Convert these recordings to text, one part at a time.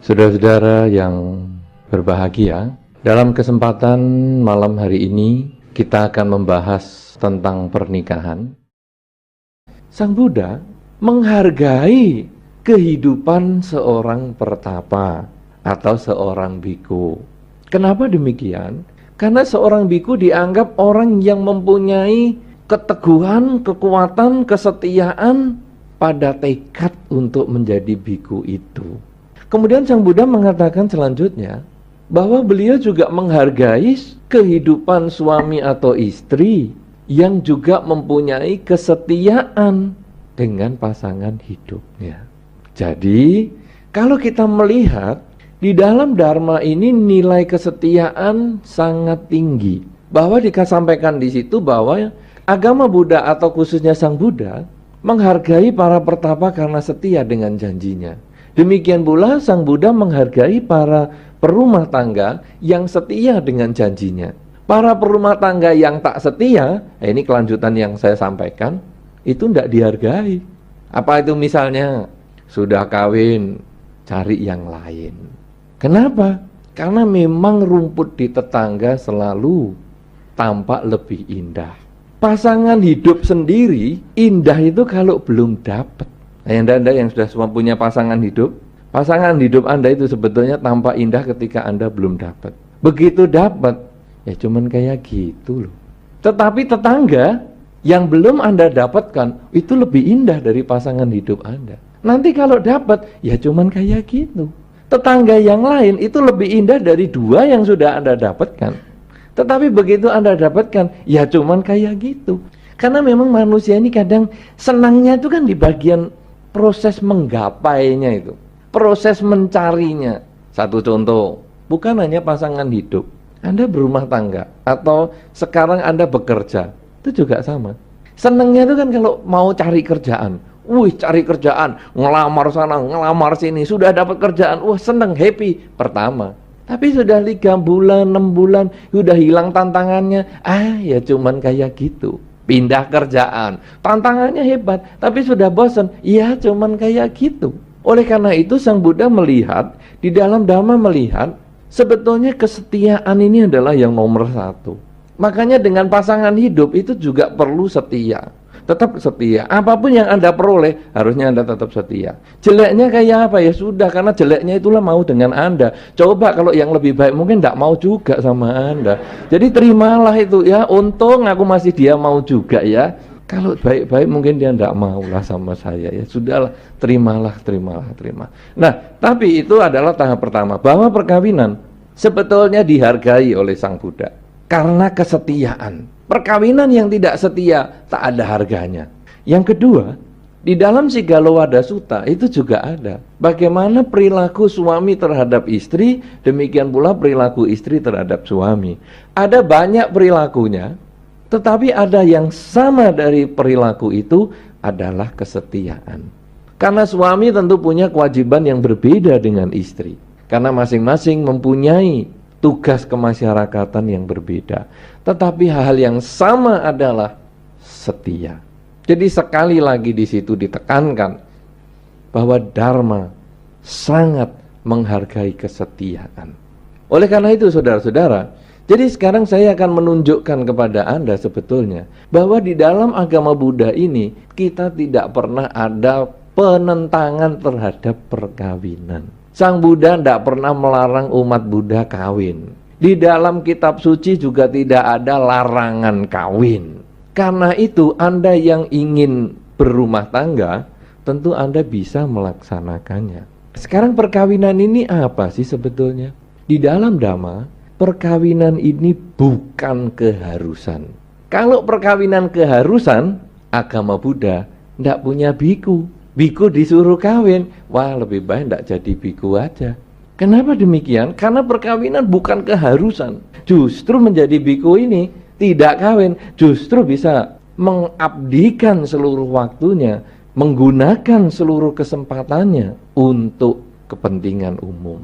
Saudara-saudara yang berbahagia, dalam kesempatan malam hari ini kita akan membahas tentang pernikahan. Sang Buddha menghargai kehidupan seorang pertapa atau seorang biku. Kenapa demikian? Karena seorang biku dianggap orang yang mempunyai keteguhan, kekuatan, kesetiaan pada tekad untuk menjadi biku itu. Kemudian Sang Buddha mengatakan selanjutnya bahwa beliau juga menghargai kehidupan suami atau istri yang juga mempunyai kesetiaan dengan pasangan hidupnya. Jadi, kalau kita melihat di dalam Dharma ini nilai kesetiaan sangat tinggi. Bahwa disampaikan di situ bahwa agama Buddha atau khususnya Sang Buddha menghargai para pertapa karena setia dengan janjinya. Demikian pula Sang Buddha menghargai para perumah tangga yang setia dengan janjinya. Para perumah tangga yang tak setia, ini kelanjutan yang saya sampaikan, itu tidak dihargai. Apa itu misalnya? Sudah kawin, cari yang lain. Kenapa? Karena memang rumput di tetangga selalu tampak lebih indah. Pasangan hidup sendiri indah itu kalau belum dapat. Nah, Anda yang sudah semua punya pasangan hidup Anda itu sebetulnya tampak indah ketika Anda belum dapat. Begitu dapat, ya cuman kayak gitu loh. Tetapi tetangga yang belum Anda dapatkan itu lebih indah dari pasangan hidup Anda. Nanti kalau dapat, ya cuman kayak gitu. Tetangga yang lain itu lebih indah dari dua yang sudah Anda dapatkan. Tetapi begitu Anda dapatkan, ya cuman kayak gitu. Karena memang manusia ini kadang senangnya itu kan di bagian proses menggapainya itu, proses mencarinya. Satu contoh, bukan hanya pasangan hidup, Anda berumah tangga atau sekarang Anda bekerja, itu juga sama. Senangnya itu kan kalau mau cari kerjaan, cari kerjaan, ngelamar sana, ngelamar sini, sudah dapat kerjaan, seneng, happy, pertama. Tapi sudah 3 bulan, 6 bulan, sudah hilang tantangannya, ya cuman kayak gitu. Pindah kerjaan, tantangannya hebat, tapi sudah bosan, ya cuman kayak gitu. Oleh karena itu Sang Buddha melihat, di dalam Dhamma melihat, sebetulnya kesetiaan ini adalah yang nomor 1. Makanya dengan pasangan hidup itu juga perlu setia. Tetap setia, apapun yang Anda peroleh, harusnya Anda tetap setia. Jeleknya kayak apa? Ya sudah, karena jeleknya itulah mau dengan Anda. Coba kalau yang lebih baik mungkin tidak mau juga sama Anda. Jadi terimalah itu ya, untung aku masih dia mau juga ya. Kalau baik-baik mungkin dia tidak maulah sama saya ya. Sudahlah, terima. Nah, tapi itu adalah tahap pertama, bahwa perkawinan sebetulnya dihargai oleh Sang Buddha karena kesetiaan. Perkawinan yang tidak setia tak ada harganya. Yang kedua, di dalam Sigallowada Sutta itu juga ada bagaimana perilaku suami terhadap istri, demikian pula perilaku istri terhadap suami. Ada banyak perilakunya, tetapi ada yang sama dari perilaku itu adalah kesetiaan. Karena suami tentu punya kewajiban yang berbeda dengan istri, karena masing-masing mempunyai tugas kemasyarakatan yang berbeda. Tetapi hal yang sama adalah setia. Jadi sekali lagi di situ ditekankan bahwa Dharma sangat menghargai kesetiaan. Oleh karena itu saudara-saudara, jadi sekarang saya akan menunjukkan kepada Anda sebetulnya bahwa di dalam agama Buddha ini kita tidak pernah ada penentangan terhadap perkawinan. Sang Buddha tidak pernah melarang umat Buddha kawin. Di dalam kitab suci juga tidak ada larangan kawin. Karena itu Anda yang ingin berumah tangga, tentu Anda bisa melaksanakannya. Sekarang perkawinan ini apa sih sebetulnya? Di dalam Dhamma, perkawinan ini bukan keharusan. Kalau perkawinan keharusan, agama Buddha tidak punya biku. Biku disuruh kawin, lebih baik tidak jadi biku aja. Kenapa demikian? Karena perkawinan bukan keharusan. Justru menjadi biku ini tidak kawin, justru bisa mengabdikan seluruh waktunya, menggunakan seluruh kesempatannya untuk kepentingan umum.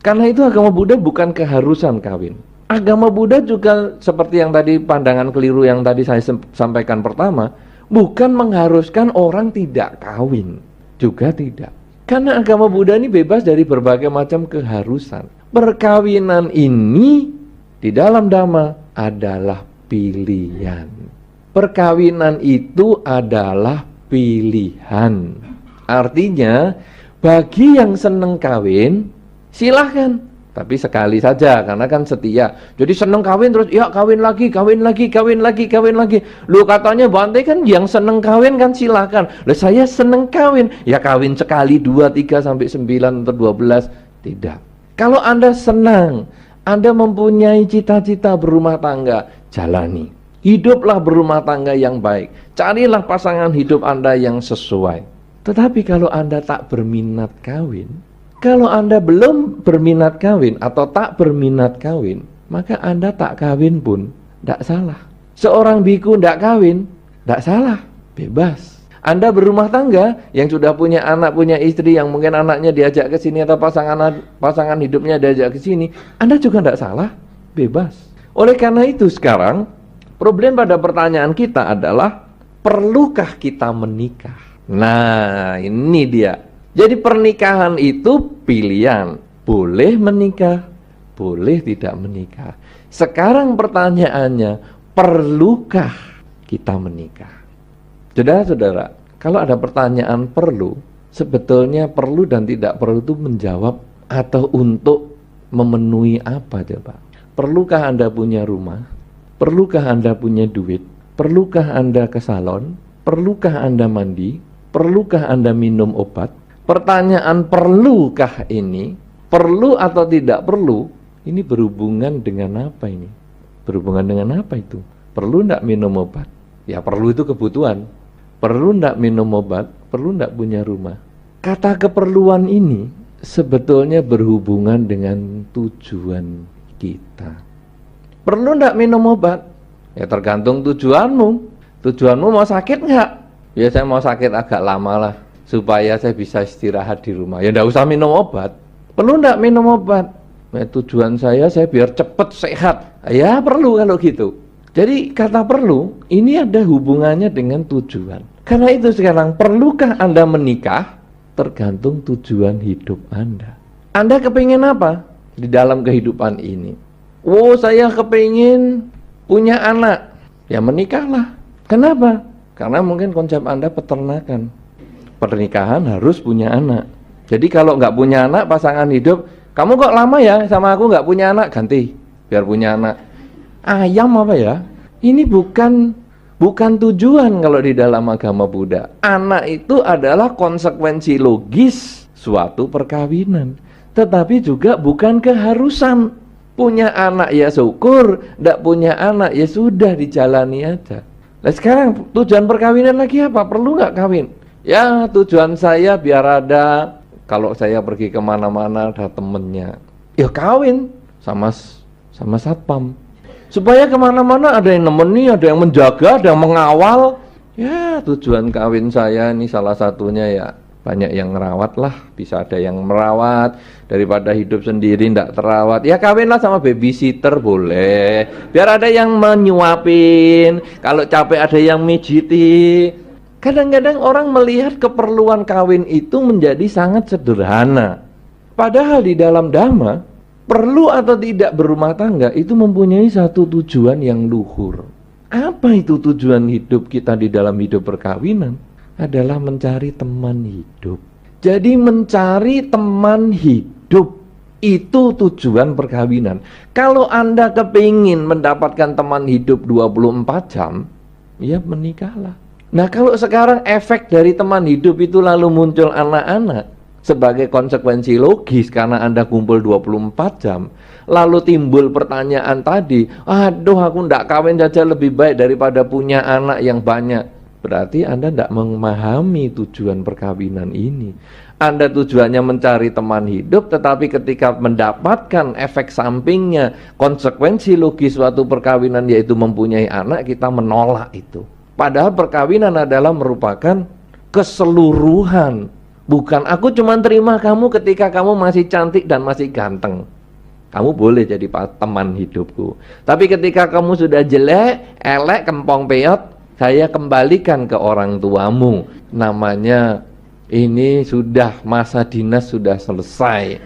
Karena itu agama Buddha bukan keharusan kawin. Agama Buddha juga seperti yang tadi pandangan keliru yang tadi saya sampaikan pertama, bukan mengharuskan orang tidak kawin, juga tidak. Karena agama Buddha ini bebas dari berbagai macam keharusan. Perkawinan ini di dalam Dhamma adalah pilihan. Perkawinan itu adalah pilihan. Artinya, bagi yang seneng kawin, silahkan. Tapi sekali saja, karena kan setia. Jadi seneng kawin terus, ya kawin lagi, kawin lagi, kawin lagi, kawin lagi. Lu katanya Bante kan yang seneng kawin kan silahkan. Lah saya seneng kawin, ya kawin sekali, 2, 3, sampai 9, atau 12. Tidak. Kalau Anda senang, Anda mempunyai cita-cita berumah tangga, jalani. Hiduplah berumah tangga yang baik. Carilah pasangan hidup Anda yang sesuai. Tetapi kalau Anda tak berminat kawin, kalau Anda belum berminat kawin atau tak berminat kawin, maka Anda tak kawin pun tidak salah. Seorang biku tidak kawin, tidak salah, bebas. Anda berumah tangga yang sudah punya anak, punya istri, yang mungkin anaknya diajak ke sini atau pasangan hidupnya diajak ke sini, Anda juga tidak salah, bebas. Oleh karena itu sekarang, problem pada pertanyaan kita adalah, perlukah kita menikah? Nah, ini dia. Jadi pernikahan itu pilihan, boleh menikah, boleh tidak menikah. Sekarang pertanyaannya, perlukah kita menikah? Saudara-saudara, kalau ada pertanyaan perlu, sebetulnya perlu dan tidak perlu itu menjawab atau untuk memenuhi apa coba? Perlukah Anda punya rumah? Perlukah Anda punya duit? Perlukah Anda ke salon? Perlukah Anda mandi? Perlukah Anda minum obat? Pertanyaan perlukah ini, perlu atau tidak perlu, ini berhubungan dengan apa ini? Berhubungan dengan apa itu? Perlu enggak minum obat? Ya perlu, itu kebutuhan. Perlu enggak minum obat? Perlu enggak punya rumah? Kata keperluan ini sebetulnya berhubungan dengan tujuan kita. Perlu enggak minum obat? Ya tergantung tujuanmu. Tujuanmu mau sakit enggak? Ya saya mau sakit agak lama lah, supaya saya bisa istirahat di rumah. Ya enggak usah minum obat. Perlu enggak minum obat? Nah, tujuan saya biar cepat sehat. Ya perlu kalau gitu. Jadi kata perlu ini ada hubungannya dengan tujuan. Karena itu sekarang, perlukah Anda menikah? Tergantung tujuan hidup Anda. Anda kepingin apa di dalam kehidupan ini? Oh, saya kepingin punya anak. Ya menikahlah. Kenapa? Karena mungkin konsep Anda peternakan. Pernikahan harus punya anak. Jadi kalau nggak punya anak, pasangan hidup, kamu kok lama ya sama aku nggak punya anak, ganti biar punya anak. Ayam apa ya? Ini bukan tujuan kalau di dalam agama Buddha. Anak itu adalah konsekuensi logis suatu perkawinan, tetapi juga bukan keharusan. Punya anak ya syukur, tidak punya anak ya sudah, dijalani aja. Nah sekarang tujuan perkawinan lagi apa? Perlu nggak kawin? Ya tujuan saya biar ada, kalau saya pergi kemana-mana ada temennya, ya kawin sama satpam. Supaya kemana-mana ada yang nemeni, ada yang menjaga, ada yang mengawal. Ya tujuan kawin saya ini salah satunya ya banyak yang merawat lah. Bisa ada yang merawat, daripada hidup sendiri tidak terawat. Ya kawinlah sama babysitter boleh, biar ada yang menyuapin, kalau capek ada yang mijiti. Kadang-kadang orang melihat keperluan kawin itu menjadi sangat sederhana. Padahal di dalam Dhamma, perlu atau tidak berumah tangga itu mempunyai satu tujuan yang luhur. Apa itu tujuan hidup kita di dalam hidup perkawinan? Adalah mencari teman hidup. Jadi mencari teman hidup itu tujuan perkawinan. Kalau Anda kepingin mendapatkan teman hidup 24 jam, ya menikahlah. Nah kalau sekarang efek dari teman hidup itu lalu muncul anak-anak sebagai konsekuensi logis karena Anda kumpul 24 jam, lalu timbul pertanyaan tadi, aduh aku ndak kawin saja lebih baik daripada punya anak yang banyak. Berarti Anda ndak memahami tujuan perkawinan ini. Anda tujuannya mencari teman hidup, tetapi ketika mendapatkan efek sampingnya, konsekuensi logis suatu perkawinan yaitu mempunyai anak, kita menolak itu. Padahal perkawinan adalah merupakan keseluruhan. Bukan aku cuma terima kamu ketika kamu masih cantik dan masih ganteng. Kamu boleh jadi teman hidupku. Tapi ketika kamu sudah jelek, elek, kempong peot, saya kembalikan ke orang tuamu. Namanya Ini sudah masa dinas sudah selesai.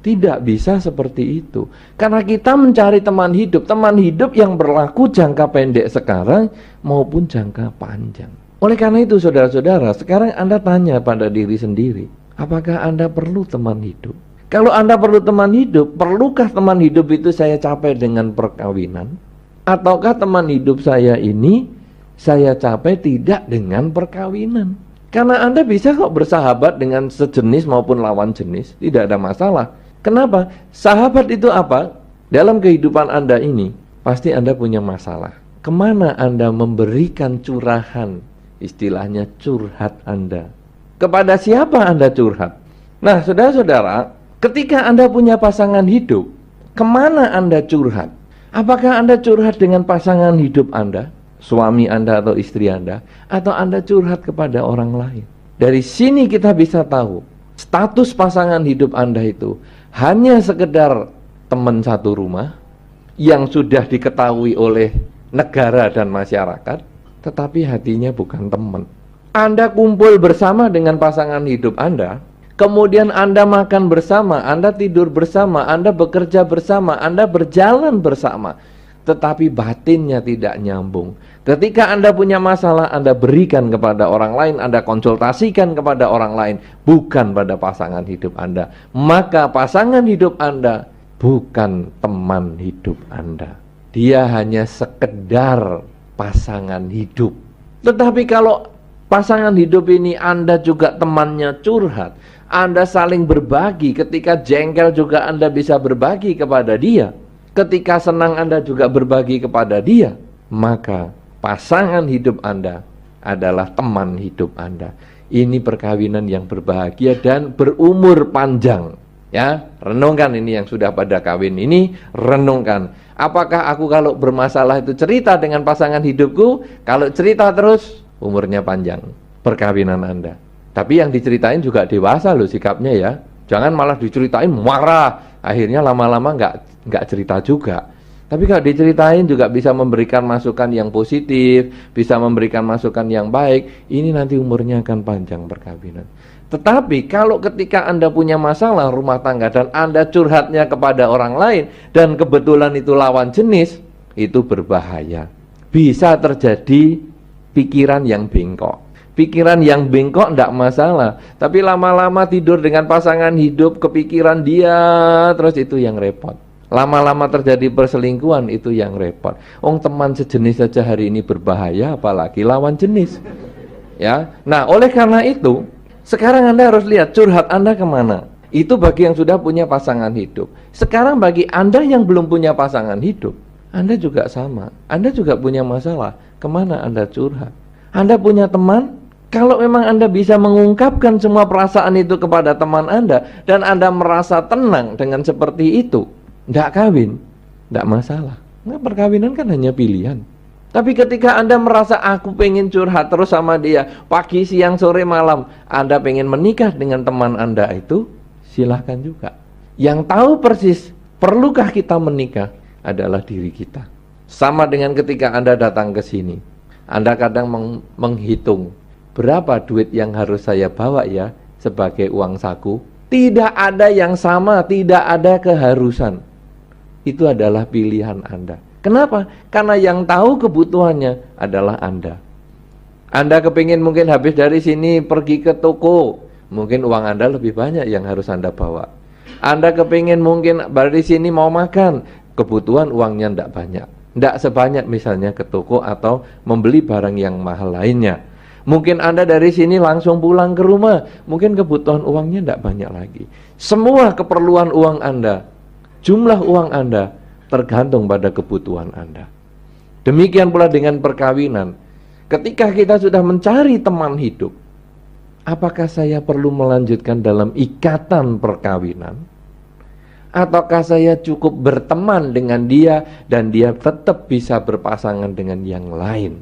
Tidak bisa seperti itu. Karena kita mencari teman hidup yang berlaku jangka pendek sekarang maupun jangka panjang. Oleh karena itu saudara-saudara, sekarang Anda tanya pada diri sendiri, apakah Anda perlu teman hidup? Kalau Anda perlu teman hidup, perlukah teman hidup itu saya capai dengan perkawinan? Ataukah teman hidup saya ini saya capai tidak dengan perkawinan? Karena Anda bisa kok bersahabat dengan sejenis maupun lawan jenis, tidak ada masalah. Kenapa? Sahabat itu apa? Dalam kehidupan Anda ini, pasti Anda punya masalah. Kemana Anda memberikan curahan? Istilahnya curhat Anda. Kepada siapa Anda curhat? Nah, saudara-saudara, ketika Anda punya pasangan hidup, kemana Anda curhat? Apakah Anda curhat dengan pasangan hidup Anda, suami Anda atau istri Anda, atau Anda curhat kepada orang lain? Dari sini kita bisa tahu, status pasangan hidup Anda itu hanya sekedar teman satu rumah yang sudah diketahui oleh negara dan masyarakat, tetapi hatinya bukan teman. Anda kumpul bersama dengan pasangan hidup Anda, kemudian Anda makan bersama, Anda tidur bersama, Anda bekerja bersama, Anda berjalan bersama, tetapi batinnya tidak nyambung. Ketika Anda punya masalah, Anda berikan kepada orang lain, Anda konsultasikan kepada orang lain, bukan pada pasangan hidup Anda. Maka pasangan hidup Anda bukan teman hidup Anda. Dia hanya sekedar pasangan hidup. Tetapi kalau pasangan hidup ini Anda juga temannya curhat, Anda saling berbagi, ketika jengkel juga Anda bisa berbagi kepada dia, ketika senang Anda juga berbagi kepada dia, maka pasangan hidup Anda adalah teman hidup Anda. Ini perkawinan yang berbahagia dan berumur panjang. Ya, renungkan ini yang sudah pada kawin ini, renungkan. Apakah aku kalau bermasalah itu cerita dengan pasangan hidupku? Kalau cerita terus, umurnya panjang perkawinan Anda. Tapi yang diceritain juga dewasa loh sikapnya ya. Jangan malah diceritain marah, akhirnya lama-lama nggak cerita juga. Tapi kalau diceritain juga bisa memberikan masukan yang positif, bisa memberikan masukan yang baik. Ini nanti umurnya akan panjang perkawinan. Tetapi kalau ketika Anda punya masalah rumah tangga dan Anda curhatnya kepada orang lain dan kebetulan itu lawan jenis, itu berbahaya. Bisa terjadi pikiran yang bengkok. Pikiran yang bengkok tidak masalah, tapi lama-lama tidur dengan pasangan hidup, kepikiran dia, terus itu yang repot. Lama-lama terjadi perselingkuhan, itu yang repot. Teman sejenis saja hari ini berbahaya, apalagi lawan jenis. Ya, nah oleh karena itu, sekarang Anda harus lihat curhat Anda kemana. Itu bagi yang sudah punya pasangan hidup. Sekarang bagi Anda yang belum punya pasangan hidup, Anda juga sama. Anda juga punya masalah. Kemana Anda curhat? Anda punya teman? Kalau memang Anda bisa mengungkapkan semua perasaan itu kepada teman Anda, dan Anda merasa tenang dengan seperti itu, tidak kawin, tidak masalah. Nah, perkawinan kan hanya pilihan. Tapi ketika Anda merasa aku pengen curhat terus sama dia, pagi, siang, sore, malam, Anda pengen menikah dengan teman Anda itu, silahkan juga. Yang tahu persis perlukah kita menikah adalah diri kita. Sama dengan ketika Anda datang ke sini, Anda kadang menghitung berapa duit yang harus saya bawa ya sebagai uang saku. Tidak ada yang sama, tidak ada keharusan. Itu adalah pilihan Anda. Kenapa? Karena yang tahu kebutuhannya adalah Anda. Anda kepingin mungkin habis dari sini pergi ke toko, mungkin uang Anda lebih banyak yang harus Anda bawa. Anda kepingin mungkin dari sini mau makan, kebutuhan uangnya tidak banyak. Tidak sebanyak misalnya ke toko atau membeli barang yang mahal lainnya. Mungkin Anda dari sini langsung pulang ke rumah, mungkin kebutuhan uangnya tidak banyak lagi. Semua keperluan uang Anda, jumlah uang Anda tergantung pada kebutuhan Anda. Demikian pula dengan perkawinan. Ketika kita sudah mencari teman hidup, apakah saya perlu melanjutkan dalam ikatan perkawinan? Ataukah saya cukup berteman dengan dia dan dia tetap bisa berpasangan dengan yang lain?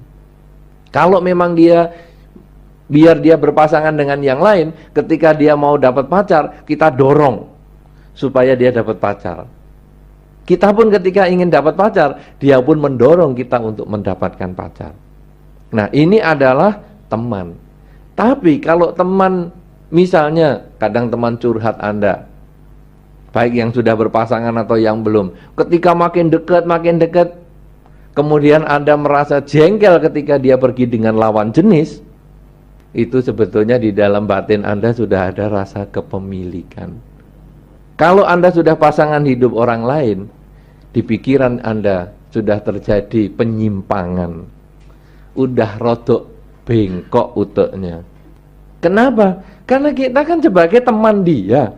Kalau memang biar dia berpasangan dengan yang lain, ketika dia mau dapat pacar, kita dorong supaya dia dapat pacar. Kita pun ketika ingin dapat pacar, dia pun mendorong kita untuk mendapatkan pacar. Nah, ini adalah teman. Tapi kalau teman Misalnya, kadang teman curhat Anda, baik yang sudah berpasangan atau yang belum. Ketika makin dekat, kemudian Anda merasa jengkel ketika dia pergi dengan lawan jenis, itu sebetulnya di dalam batin Anda sudah ada rasa kepemilikan. Kalau Anda sudah pasangan hidup orang lain, di pikiran Anda sudah terjadi penyimpangan. Udah rodok bengkok uteknya. Kenapa? Karena kita kan sebagai teman dia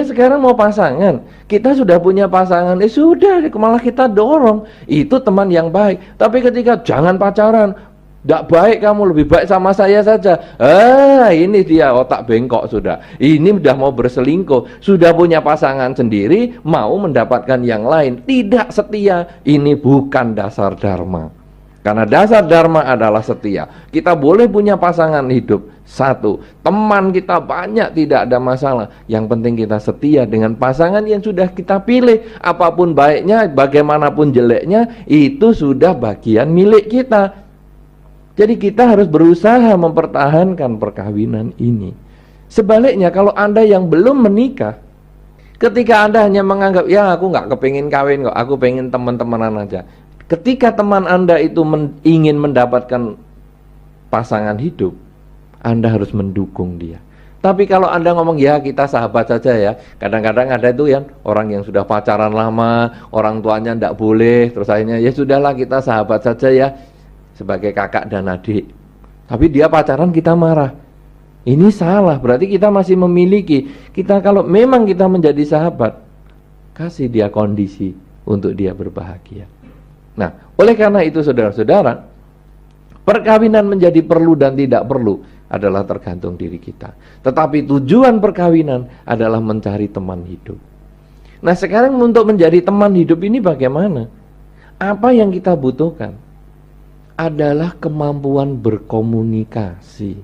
sekarang mau pasangan, kita sudah punya pasangan, sudah malah kita dorong, itu teman yang baik. Tapi ketika jangan pacaran, tidak baik kamu, lebih baik sama saya saja, ini dia otak bengkok sudah, ini udah mau berselingkuh, sudah punya pasangan sendiri, mau mendapatkan yang lain, tidak setia. Ini bukan dasar dharma. Karena dasar dharma adalah setia. Kita boleh punya pasangan hidup satu, teman kita banyak, tidak ada masalah. Yang penting kita setia dengan pasangan yang sudah kita pilih. Apapun baiknya, bagaimanapun jeleknya, itu sudah bagian milik kita. Jadi kita harus berusaha mempertahankan perkawinan ini. Sebaliknya, kalau Anda yang belum menikah, ketika Anda hanya menganggap, ya aku nggak kepingin kawin kok, aku pengen teman-temanan aja. Ketika teman Anda itu ingin mendapatkan pasangan hidup, Anda harus mendukung dia. Tapi kalau Anda ngomong, ya kita sahabat saja ya. Kadang-kadang ada itu ya, orang yang sudah pacaran lama, orang tuanya tidak boleh, terus akhirnya ya sudahlah kita sahabat saja ya, sebagai kakak dan adik. Tapi dia pacaran, kita marah. Ini salah, berarti kita masih memiliki. Kita kalau memang kita menjadi sahabat, kasih dia kondisi untuk dia berbahagia. Nah, oleh karena itu saudara-saudara, perkawinan menjadi perlu dan tidak perlu adalah tergantung diri kita. Tetapi tujuan perkawinan adalah mencari teman hidup. Nah, sekarang untuk menjadi teman hidup ini bagaimana? Apa yang kita butuhkan? Adalah kemampuan berkomunikasi.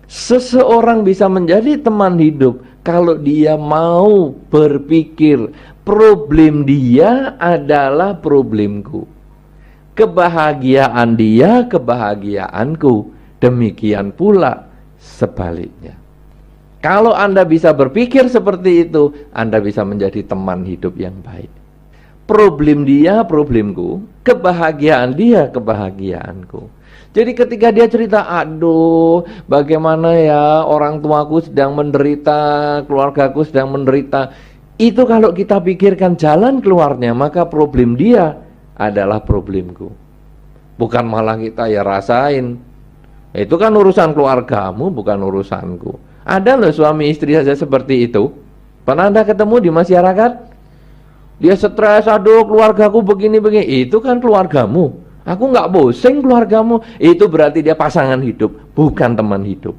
Seseorang bisa menjadi teman hidup kalau dia mau berpikir, problem dia adalah problemku, kebahagiaan dia kebahagiaanku, demikian pula sebaliknya. Kalau Anda bisa berpikir seperti itu, Anda bisa menjadi teman hidup yang baik. Problem dia problemku, kebahagiaan dia kebahagiaanku. Jadi ketika dia cerita, aduh bagaimana ya orang tuaku sedang menderita, keluargaku sedang menderita, itu kalau kita pikirkan jalan keluarnya, maka problem dia adalah problemku. Bukan malah kita ya rasain, itu kan urusan keluargamu bukan urusanku. Ada loh suami istri saja seperti itu. Pernah Anda ketemu di masyarakat? Dia stres, aduh keluargaku begini-begini, itu kan keluargamu. Aku nggak pusing keluargamu, itu berarti dia pasangan hidup, bukan teman hidup.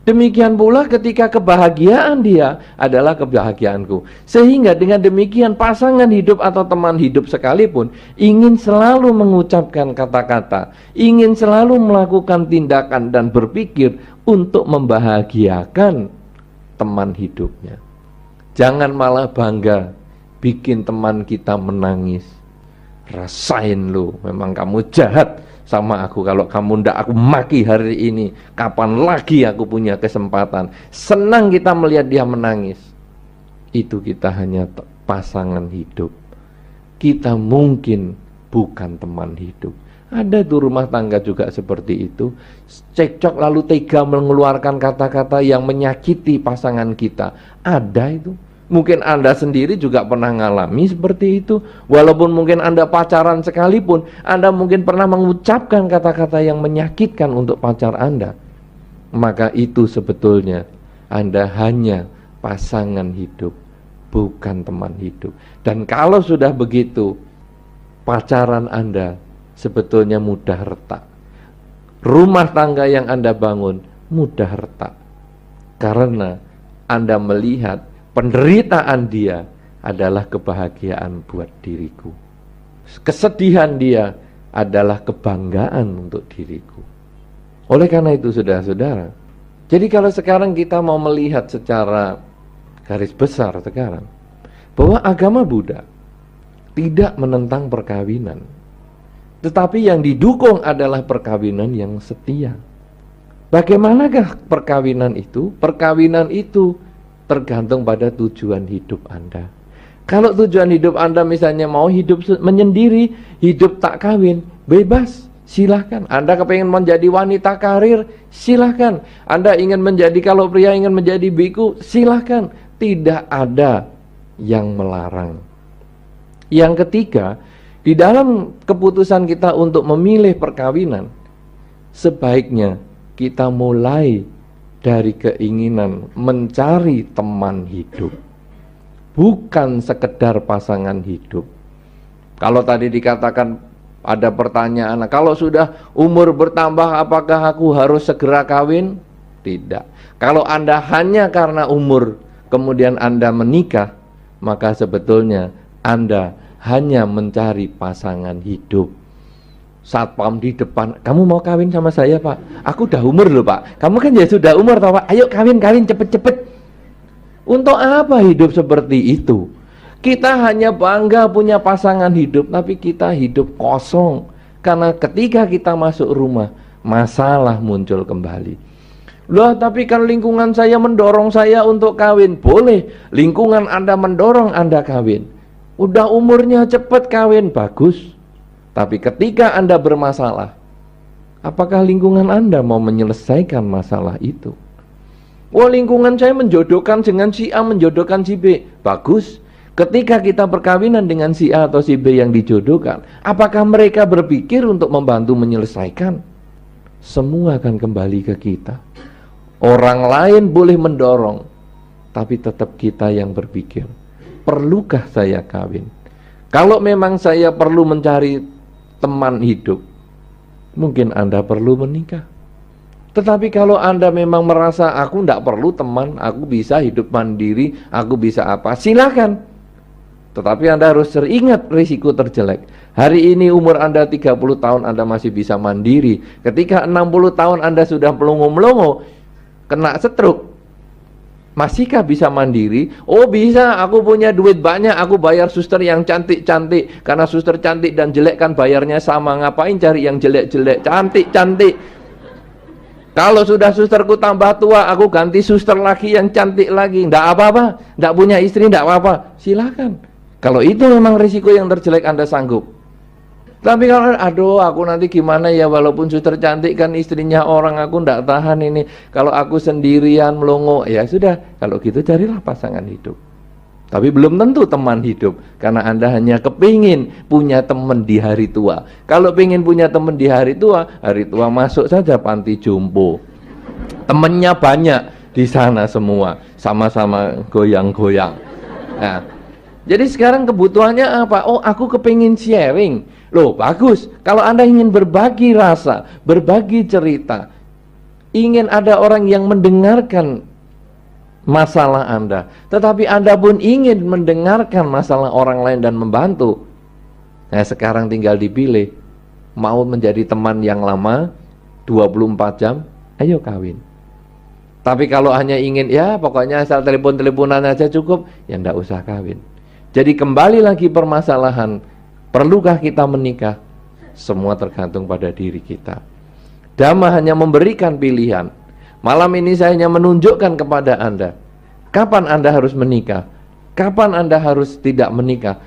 Demikian pula ketika kebahagiaan dia adalah kebahagiaanku. Sehingga dengan demikian pasangan hidup atau teman hidup sekalipun ingin selalu mengucapkan kata-kata, ingin selalu melakukan tindakan dan berpikir untuk membahagiakan teman hidupnya. Jangan malah bangga bikin teman kita menangis. Rasain lu, memang kamu jahat sama aku, kalau kamu ndak aku maki hari ini, kapan lagi aku punya kesempatan. Senang kita melihat dia menangis. Itu kita hanya pasangan hidup. Kita mungkin bukan teman hidup. Ada tuh rumah tangga juga seperti itu, cekcok lalu tega mengeluarkan kata-kata yang menyakiti pasangan kita. Ada itu. Mungkin Anda sendiri juga pernah ngalami seperti itu. Walaupun mungkin Anda pacaran sekalipun, Anda mungkin pernah mengucapkan kata-kata yang menyakitkan untuk pacar Anda. Maka itu sebetulnya Anda hanya pasangan hidup, bukan teman hidup. Dan kalau sudah begitu, pacaran Anda sebetulnya mudah retak. Rumah tangga yang Anda bangun mudah retak. Karena Anda melihat penderitaan dia adalah kebahagiaan buat diriku. Kesedihan dia adalah kebanggaan untuk diriku. Oleh karena itu saudara-saudara, jadi kalau sekarang kita mau melihat secara garis besar sekarang, bahwa agama Buddha tidak menentang perkawinan, tetapi yang didukung adalah perkawinan yang setia. Bagaimanakah perkawinan itu? Perkawinan itu tergantung pada tujuan hidup Anda. Kalau tujuan hidup Anda misalnya mau hidup menyendiri, hidup tak kawin, bebas, silahkan. Anda kepengen menjadi wanita karir, silahkan. Anda ingin menjadi, kalau pria ingin menjadi biku, silahkan. Tidak ada yang melarang. Yang ketiga, di dalam keputusan kita untuk memilih perkawinan, sebaiknya kita mulai dari keinginan mencari teman hidup, bukan sekedar pasangan hidup. Kalau tadi dikatakan ada pertanyaan, kalau sudah umur bertambah apakah aku harus segera kawin? Tidak. Kalau Anda hanya karena umur kemudian Anda menikah, maka sebetulnya Anda hanya mencari pasangan hidup. Satpam di depan, kamu mau kawin sama saya Pak? Aku udah umur loh Pak. Kamu kan ya sudah umur toh Pak. Ayo kawin cepet-cepet. Untuk apa hidup seperti itu? Kita hanya bangga punya pasangan hidup, tapi kita hidup kosong. Karena ketika kita masuk rumah, masalah muncul kembali. Loh, tapi kan lingkungan saya mendorong saya untuk kawin. Boleh, lingkungan Anda mendorong Anda kawin. Udah umurnya cepet kawin, bagus. Tapi ketika Anda bermasalah, apakah lingkungan Anda mau menyelesaikan masalah itu? Oh, lingkungan saya menjodohkan dengan si A, menjodohkan si B. Bagus. Ketika kita perkawinan dengan si A atau si B yang dijodohkan, apakah mereka berpikir untuk membantu menyelesaikan? Semua akan kembali ke kita. Orang lain boleh mendorong, tapi tetap kita yang berpikir, perlukah saya kawin? Kalau memang saya perlu mencari teman hidup, mungkin Anda perlu menikah. Tetapi kalau Anda memang merasa aku tidak perlu teman, aku bisa hidup mandiri, aku bisa apa, silakan. Tetapi Anda harus ingat risiko terjelek. Hari ini umur Anda 30 tahun Anda masih bisa mandiri. Ketika 60 tahun Anda sudah melongo-melongo, kena stroke, masihkah bisa mandiri? Oh bisa, aku punya duit banyak, aku bayar suster yang cantik-cantik. Karena suster cantik dan jelek kan bayarnya sama. Ngapain cari yang jelek-jelek? Cantik-cantik. Kalau sudah susterku tambah tua, aku ganti suster lagi yang cantik lagi. Nggak apa-apa, nggak punya istri, nggak apa-apa. Silakan. Kalau itu memang risiko yang terjelek Anda sanggup. Tapi kalau aduh aku nanti gimana ya, walaupun suster cantik kan istrinya orang, aku ndak tahan ini. Kalau aku sendirian melongo, ya sudah, kalau gitu carilah pasangan hidup. Tapi belum tentu teman hidup, karena Anda hanya kepingin punya teman di hari tua. Kalau pengen punya teman di hari tua masuk saja panti jompo. Temennya banyak di sana semua, sama-sama goyang-goyang. Nah, jadi sekarang kebutuhannya apa? Oh, aku kepingin sharing. Loh, bagus. Kalau Anda ingin berbagi rasa, berbagi cerita, ingin ada orang yang mendengarkan masalah Anda, tetapi Anda pun ingin mendengarkan masalah orang lain dan membantu. Nah, sekarang tinggal dipilih. Mau menjadi teman yang lama 24 jam, ayo kawin. Tapi kalau hanya ingin, ya pokoknya asal telepon-teleponan aja cukup, ya enggak usah kawin. Jadi kembali lagi permasalahan, perlukah kita menikah? Semua tergantung pada diri kita. Dhamma hanya memberikan pilihan. Malam ini saya hanya menunjukkan kepada Anda, kapan Anda harus menikah, kapan Anda harus tidak menikah.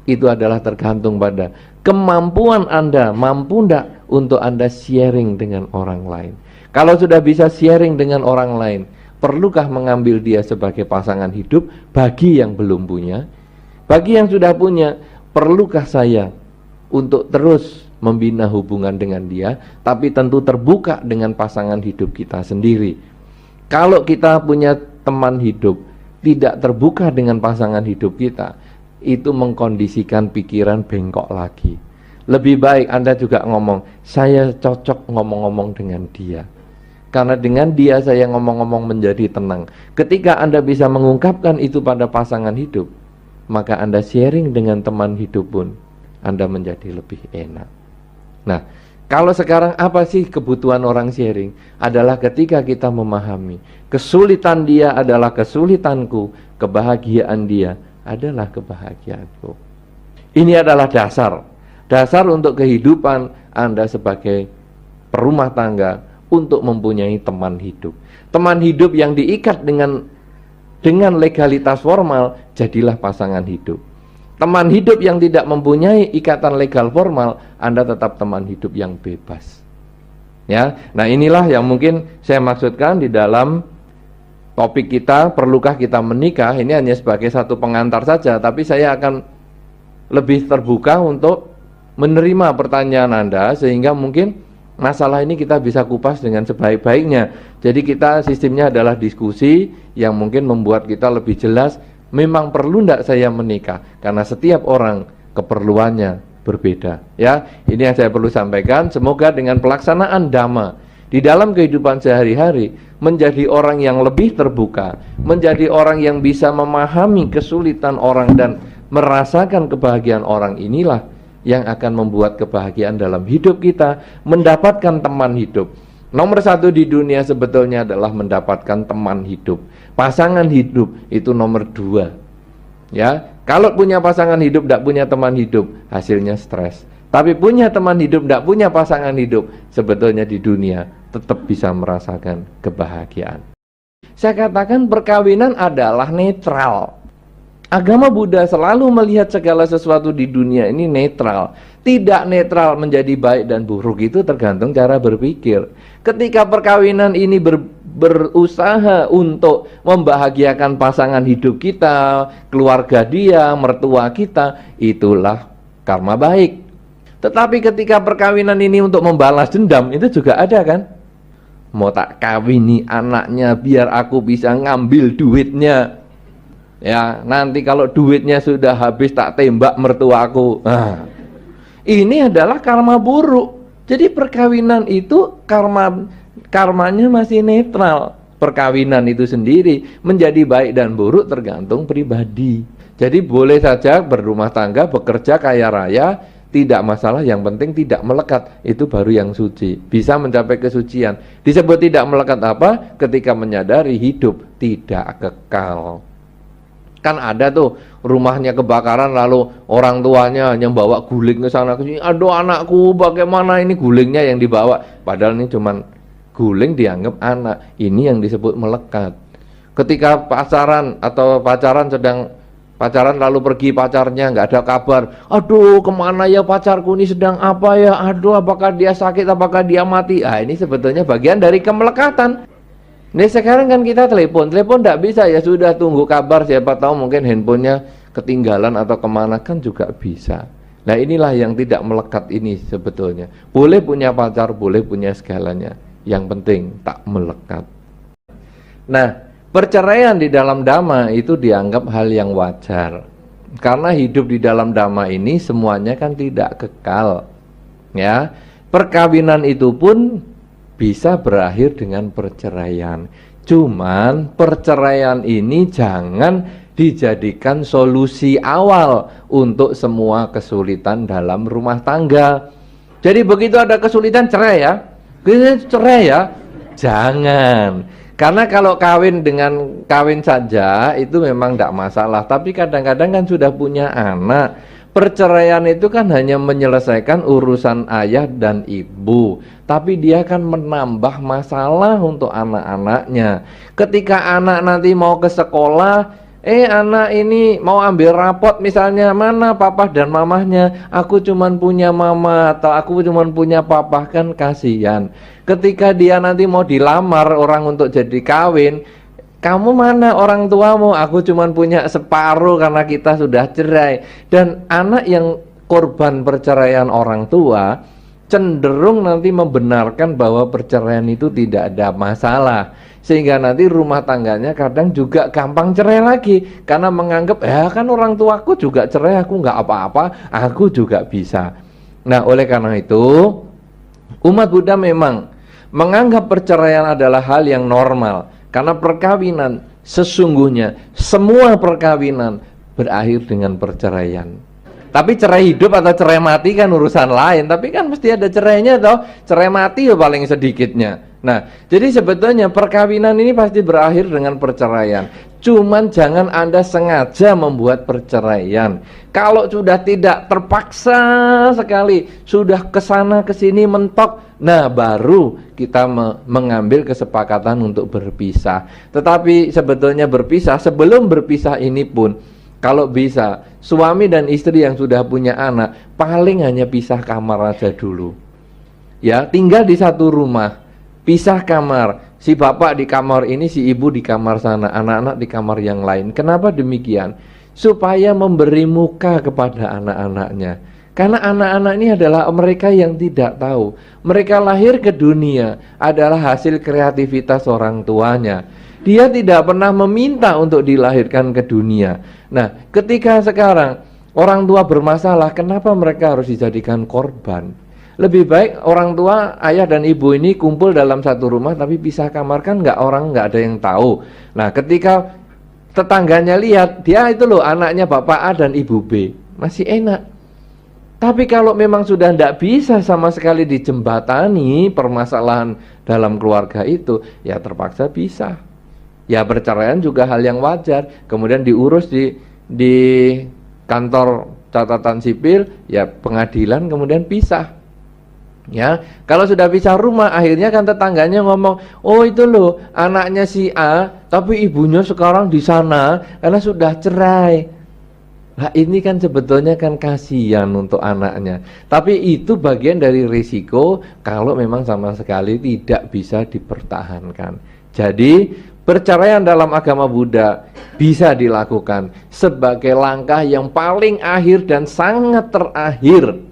Itu adalah tergantung pada kemampuan Anda, mampu enggak untuk Anda sharing dengan orang lain. Kalau sudah bisa sharing dengan orang lain, perlukah mengambil dia sebagai pasangan hidup bagi yang belum punya? Bagi yang sudah punya, perlukah saya untuk terus membina hubungan dengan dia, tapi tentu terbuka dengan pasangan hidup kita sendiri. Kalau kita punya teman hidup, tidak terbuka dengan pasangan hidup kita, itu mengkondisikan pikiran bengkok lagi. Lebih baik Anda juga ngomong, saya cocok ngomong-ngomong dengan dia. Karena dengan dia saya ngomong-ngomong menjadi tenang. Ketika Anda bisa mengungkapkan itu pada pasangan hidup, maka Anda sharing dengan teman hidup pun Anda menjadi lebih enak. Nah, kalau sekarang apa sih kebutuhan orang sharing? Adalah ketika kita memahami kesulitan dia adalah kesulitanku, kebahagiaan dia adalah kebahagiaanku. Ini adalah dasar untuk kehidupan Anda sebagai perumah tangga, untuk mempunyai teman hidup. Teman hidup yang diikat dengan legalitas formal, jadilah pasangan hidup. Teman hidup yang tidak mempunyai ikatan legal formal, Anda tetap teman hidup yang bebas. Ya, nah inilah yang mungkin saya maksudkan di dalam topik kita, perlukah kita menikah? Ini hanya sebagai satu pengantar saja, tapi saya akan lebih terbuka untuk menerima pertanyaan Anda, sehingga mungkin masalah ini kita bisa kupas dengan sebaik-baiknya. Jadi kita sistemnya adalah diskusi yang mungkin membuat kita lebih jelas, memang perlu tidak saya menikah? Karena setiap orang keperluannya berbeda. Ya, ini yang saya perlu sampaikan. Semoga dengan pelaksanaan Dhamma di dalam kehidupan sehari-hari, menjadi orang yang lebih terbuka, menjadi orang yang bisa memahami kesulitan orang dan merasakan kebahagiaan orang, inilah yang akan membuat kebahagiaan dalam hidup kita, mendapatkan teman hidup. Nomor satu di dunia sebetulnya adalah mendapatkan teman hidup. Pasangan hidup itu nomor dua. Ya, kalau punya pasangan hidup, tidak punya teman hidup, hasilnya stres. Tapi punya teman hidup, tidak punya pasangan hidup, sebetulnya di dunia tetap bisa merasakan kebahagiaan. Saya katakan perkawinan adalah netral. Agama Buddha selalu melihat segala sesuatu di dunia ini netral. Tidak netral menjadi baik dan buruk, itu tergantung cara berpikir. Ketika perkawinan ini berusaha untuk membahagiakan pasangan hidup kita, keluarga dia, mertua kita, itulah karma baik. Tetapi ketika perkawinan ini untuk membalas dendam, itu juga ada kan? Mau tak kawini anaknya biar aku bisa ngambil duitnya. Ya, nanti kalau duitnya sudah habis tak tembak mertuaku. Nah, ini adalah karma buruk. Jadi perkawinan itu karmanya masih netral. Perkawinan itu sendiri menjadi baik dan buruk tergantung pribadi. Jadi boleh saja berumah tangga, bekerja kaya raya, tidak masalah, yang penting tidak melekat. Itu baru yang suci, bisa mencapai kesucian. Disebut tidak melekat apa? Ketika menyadari hidup tidak kekal. Kan ada tuh rumahnya kebakaran, lalu orang tuanya hanya bawa guling ke sana ke sini. Aduh anakku, bagaimana ini gulingnya yang dibawa? Padahal ini cuman guling, dianggap anak. Ini yang disebut melekat. Ketika pacaran sedang pacaran lalu pergi pacarnya, nggak ada kabar. Aduh kemana ya pacarku ini, sedang apa ya? Aduh apakah dia sakit, apakah dia mati? Ah, ini sebetulnya bagian dari kemelekatan. Nih sekarang kan kita telepon tidak bisa, ya sudah tunggu kabar, siapa tahu mungkin handphonenya ketinggalan atau kemana, kan juga bisa. Nah inilah yang tidak melekat ini sebetulnya. Boleh punya pacar, boleh punya segalanya, yang penting tak melekat. Nah perceraian di dalam Dhamma itu dianggap hal yang wajar, karena hidup di dalam Dhamma ini semuanya kan tidak kekal. Ya, perkawinan itu pun bisa berakhir dengan perceraian. Cuman perceraian ini jangan dijadikan solusi awal untuk semua kesulitan dalam rumah tangga. Jadi begitu ada kesulitan cerai ya, jangan. Karena kalau kawin saja itu memang tidak masalah. Tapi kadang-kadang kan sudah punya anak. Perceraian itu kan hanya menyelesaikan urusan ayah dan ibu, tapi dia kan menambah masalah untuk anak-anaknya. Ketika anak nanti mau ke sekolah, anak ini mau ambil rapot misalnya, mana papa dan mamahnya? Aku cuman punya mama atau aku cuman punya papa, kan kasihan. Ketika dia nanti mau dilamar orang untuk jadi kawin, kamu mana orang tuamu? Aku cuma punya separuh karena kita sudah cerai. Dan anak yang korban perceraian orang tua cenderung nanti membenarkan bahwa perceraian itu tidak ada masalah, sehingga nanti rumah tangganya kadang juga gampang cerai lagi, karena menganggap ya kan orang tuaku juga cerai, aku nggak apa-apa, aku juga bisa. Nah oleh karena itu umat Buddha memang menganggap perceraian adalah hal yang normal. Karena perkawinan, sesungguhnya semua perkawinan berakhir dengan perceraian. Tapi cerai hidup atau cerai mati kan urusan lain. Tapi kan mesti ada cerainya toh. Cerai mati ya paling sedikitnya. Nah, jadi sebetulnya perkawinan ini pasti berakhir dengan perceraian. Cuman jangan Anda sengaja membuat perceraian. Kalau sudah tidak terpaksa sekali, sudah kesana kesini mentok, nah baru kita mengambil kesepakatan untuk berpisah. Tetapi sebetulnya berpisah, sebelum berpisah ini pun, kalau bisa, suami dan istri yang sudah punya anak, paling hanya pisah kamar aja dulu. Ya, tinggal di satu rumah, pisah kamar. Si bapak di kamar ini, si ibu di kamar sana, anak-anak di kamar yang lain. Kenapa demikian? Supaya memberi muka kepada anak-anaknya. Karena anak-anak ini adalah mereka yang tidak tahu. Mereka lahir ke dunia adalah hasil kreativitas orang tuanya. Dia tidak pernah meminta untuk dilahirkan ke dunia. Nah, ketika sekarang orang tua bermasalah, kenapa mereka harus dijadikan korban? Lebih baik orang tua, ayah dan ibu ini kumpul dalam satu rumah tapi pisah kamar, kan nggak ada yang tahu. Nah, ketika tetangganya lihat, dia itu loh anaknya bapak A dan ibu B, masih enak. Tapi kalau memang sudah tidak bisa sama sekali dijembatani permasalahan dalam keluarga itu, ya terpaksa pisah. Ya perceraian juga hal yang wajar, kemudian diurus di kantor catatan sipil, ya pengadilan, kemudian pisah. Ya, kalau sudah pisah rumah, akhirnya kan tetangganya ngomong, oh itu loh anaknya si A, tapi ibunya sekarang di sana karena sudah cerai. Nah ini kan sebetulnya kan kasihan untuk anaknya. Tapi itu bagian dari risiko kalau memang sama sekali tidak bisa dipertahankan. Jadi perceraian dalam agama Buddha bisa dilakukan sebagai langkah yang paling akhir dan sangat terakhir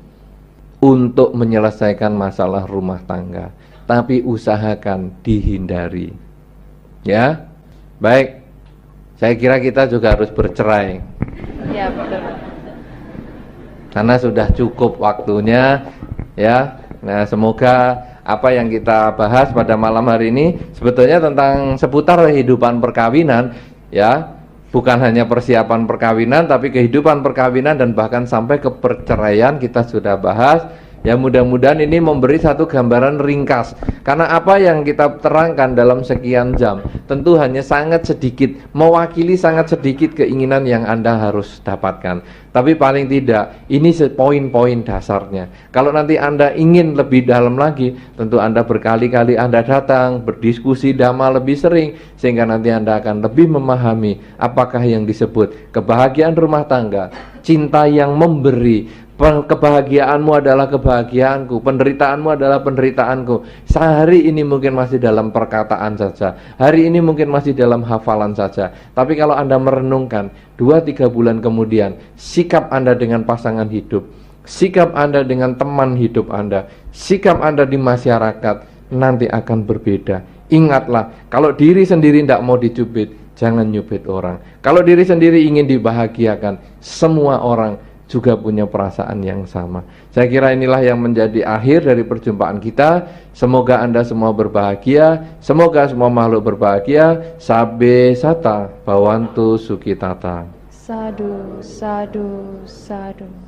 untuk menyelesaikan masalah rumah tangga, tapi usahakan dihindari. Ya, baik. Saya kira kita juga harus bercerai. Ya, betul. Karena sudah cukup waktunya, ya. Nah, semoga apa yang kita bahas pada malam hari ini sebetulnya tentang seputar kehidupan perkawinan, ya. Bukan hanya persiapan perkawinan, tapi kehidupan perkawinan dan bahkan sampai ke perceraian kita sudah bahas. Ya mudah-mudahan ini memberi satu gambaran ringkas. Karena apa yang kita terangkan dalam sekian jam tentu hanya sangat sedikit, mewakili sangat sedikit keinginan yang Anda harus dapatkan. Tapi paling tidak, ini poin-poin dasarnya. Kalau nanti Anda ingin lebih dalam lagi, tentu Anda berkali-kali Anda datang, berdiskusi dhamma lebih sering, sehingga nanti Anda akan lebih memahami apakah yang disebut kebahagiaan rumah tangga, cinta yang memberi. Kebahagiaanmu adalah kebahagiaanku, penderitaanmu adalah penderitaanku. Sehari ini mungkin masih dalam perkataan saja, hari ini mungkin masih dalam hafalan saja. Tapi kalau Anda merenungkan 2-3 bulan kemudian, sikap Anda dengan pasangan hidup, sikap Anda dengan teman hidup Anda, sikap Anda di masyarakat nanti akan berbeda. Ingatlah, kalau diri sendiri tidak mau dicubit, jangan nyubit orang. Kalau diri sendiri ingin dibahagiakan, semua orang juga punya perasaan yang sama. Saya kira inilah yang menjadi akhir dari perjumpaan kita. Semoga Anda semua berbahagia, semoga semua makhluk berbahagia. Sabe sata, bawantu sukitata. Sadu, sadu, sadu.